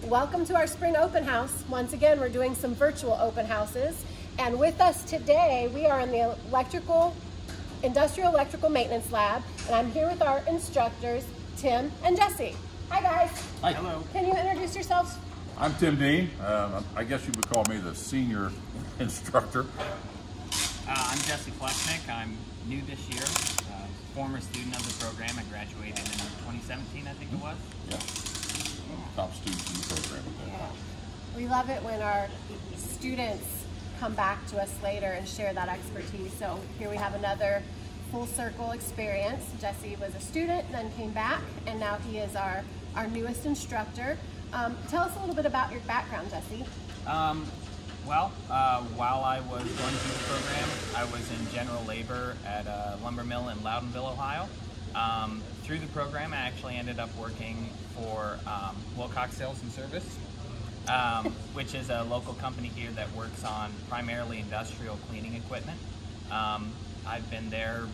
Welcome to our spring open house. Once again, we're doing some virtual open houses. And with us today, we are in the Industrial Electrical Maintenance Lab. And I'm here with our instructors, Tim and Jesse. Hi guys. Hi. Hello. Can you introduce yourselves? I'm Tim Dean. I guess you would call me the senior instructor. I'm Jesse Flexnick. I'm new this year, former student of the program. I graduated in 2017, I think it was. Yeah. Top students in the program. Yeah. We love it when our students come back to us later and share that expertise. So here we have another full circle experience. Jesse was a student, then came back, and now he is our newest instructor. Tell us a little bit about your background, Jesse. While I was going through the program, I was in general labor at a lumber mill in Loudonville, Ohio. Through the program, I actually ended up working for Wilcox Sales and Service, which is a local company here that works on primarily industrial cleaning equipment. I've been there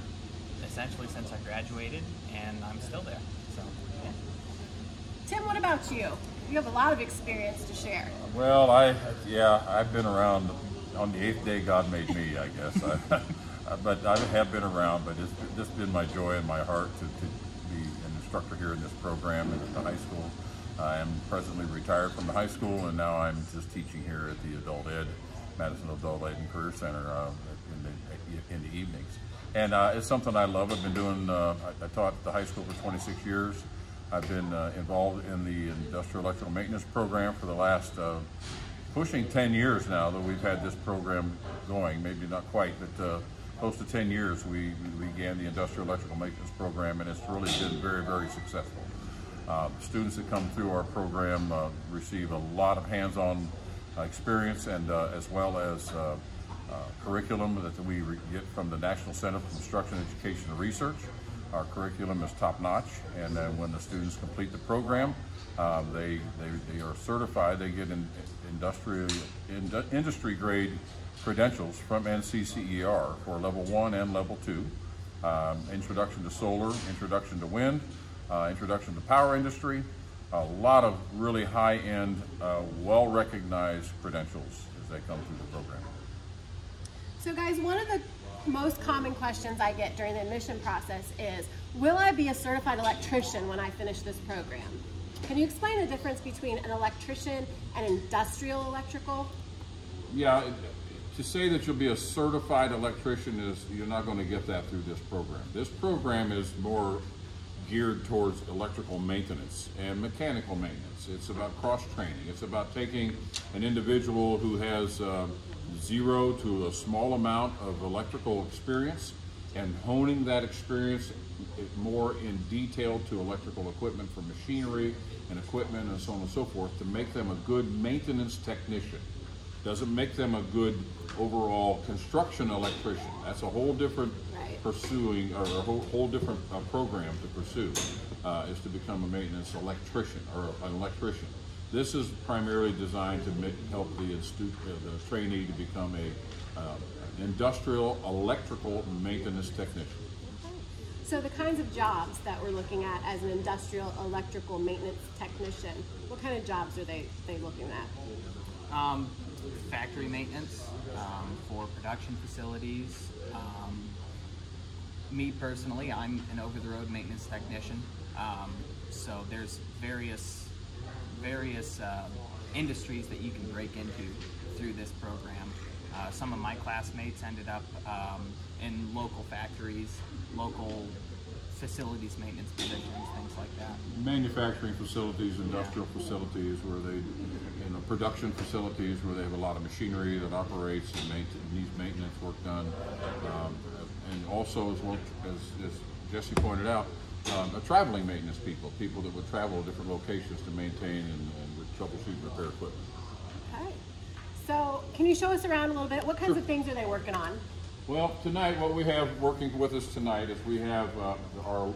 essentially since I graduated, and I'm still there. So, yeah. Tim, what about you? You have a lot of experience to share. Well, I've been around. On the 8th day God made me, I guess. But I have been around, but it's just been my joy and my heart to be an instructor here in this program and at the high school. I am presently retired from the high school, and now I'm just teaching here at the Adult Ed, Madison Adult Ed and Career Center in the evenings. And it's something I love. I've been doing, I taught at the high school for 26 years. I've been involved in the Industrial Electrical Maintenance program for the last pushing 10 years now that we've had this program going. Maybe not quite, but close to 10 years we began the Industrial Electrical Maintenance program, and it's really been very, very successful. Students that come through our program receive a lot of hands-on experience, and as well as curriculum that we get from the National Center for Construction Education and Research. Our curriculum is top-notch, and when the students complete the program, they are certified. They get industry-grade credentials from NCCER for level 1 and level 2. Introduction to solar, introduction to wind, introduction to power industry. A lot of really high-end, well-recognized credentials as they come through the program. So guys, one of the most common questions I get during the admission process is, will I be a certified electrician when I finish this program? Can you explain the difference between an electrician and industrial electrical? Yeah, to say that you'll be a certified electrician is, you're not going to get that through this program. This program is more geared towards electrical maintenance and mechanical maintenance. It's about cross-training. It's about taking an individual who has zero to a small amount of electrical experience and honing that experience more in detail to electrical equipment for machinery and equipment and so on and so forth to make them a good maintenance technician. Doesn't make them a good overall construction electrician. That's a whole different pursuing, or a whole different program to pursue, is to become a maintenance electrician or an electrician. This is primarily designed to help the trainee to become an industrial electrical maintenance technician. Okay. So the kinds of jobs that we're looking at as an industrial electrical maintenance technician, what kind of jobs are they looking at? Factory maintenance for production facilities. Me personally, I'm an over-the-road maintenance technician. So there's various industries that you can break into through this program. Some of my classmates ended up in local factories, local facilities maintenance positions, things like that. Manufacturing facilities, industrial facilities, where they, production facilities where they have a lot of machinery that operates and needs maintenance work done. And also, as Jesse pointed out, traveling maintenance people that would travel to different locations to maintain and troubleshoot and repair equipment. Okay. So can you show us around a little bit? What kinds of things are they working on? Well, tonight, what we have working with us tonight is we have our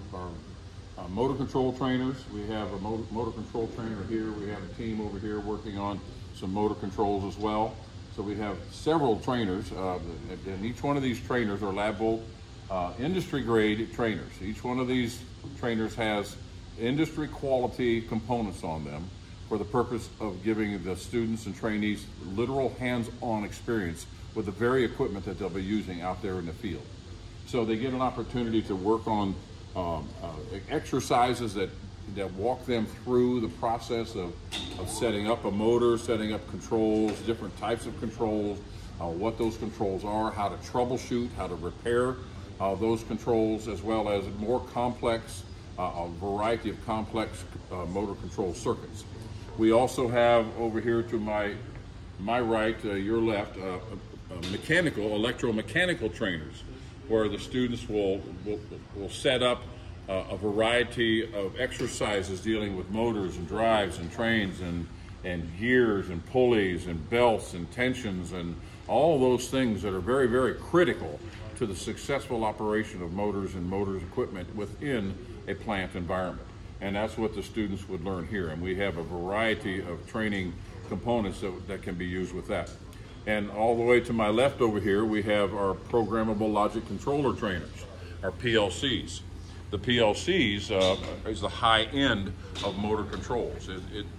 motor control trainers. We have a motor control trainer here. We have a team over here working on some motor controls as well. So we have several trainers, and each one of these trainers are lab volt industry grade trainers. Each one of these trainers has industry quality components on them for the purpose of giving the students and trainees literal hands-on experience with the very equipment that they'll be using out there in the field. So they get an opportunity to work on exercises that walk them through the process of setting up a motor, setting up controls, different types of controls, what those controls are, how to troubleshoot, how to repair those controls, as well as more complex, a variety of complex motor control circuits. We also have over here to my right, your left, electromechanical trainers, where the students will set up a variety of exercises dealing with motors and drives and trains and gears and pulleys and belts and tensions and all those things that are very, very critical to the successful operation of motors and motors equipment within a plant environment. And that's what the students would learn here. And we have a variety of training components that can be used with that. And all the way to my left over here, we have our programmable logic controller trainers, our PLCs. The PLCs is the high end of motor controls.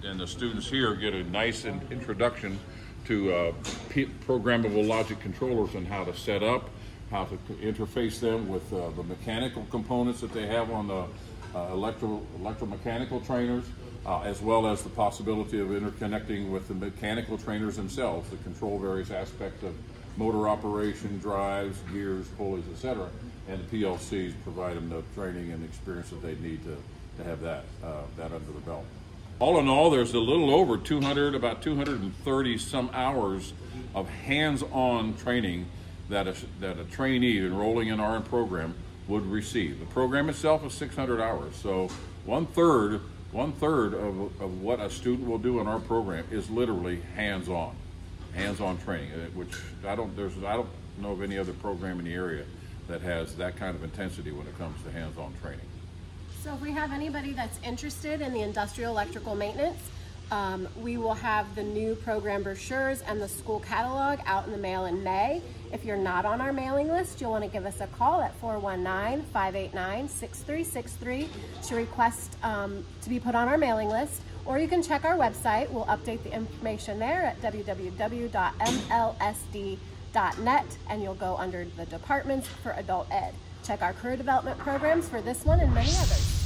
And the students here get a nice introduction to programmable logic controllers and how to set up, how to interface them with the mechanical components that they have on the electromechanical trainers, as well as the possibility of interconnecting with the mechanical trainers themselves to control various aspects of motor operation, drives, gears, pulleys, etc. And the PLCs provide them the training and experience that they need to have that under the belt. All in all, there's a little over about 230 some hours of hands-on training that a trainee enrolling in our program would receive. The program itself is 600 hours, so one third of what a student will do in our program is literally hands-on training, which I don't know of any other program in the area that has that kind of intensity when it comes to hands-on training. So if we have anybody that's interested in the industrial electrical maintenance, we will have the new program brochures and the school catalog out in the mail in May. If you're not on our mailing list, you'll want to give us a call at 419-589-6363 to request to be put on our mailing list, or you can check our website. We'll update the information there at www.mlsd.net, and you'll go under the departments for adult ed. Check our career development programs for this one and many others.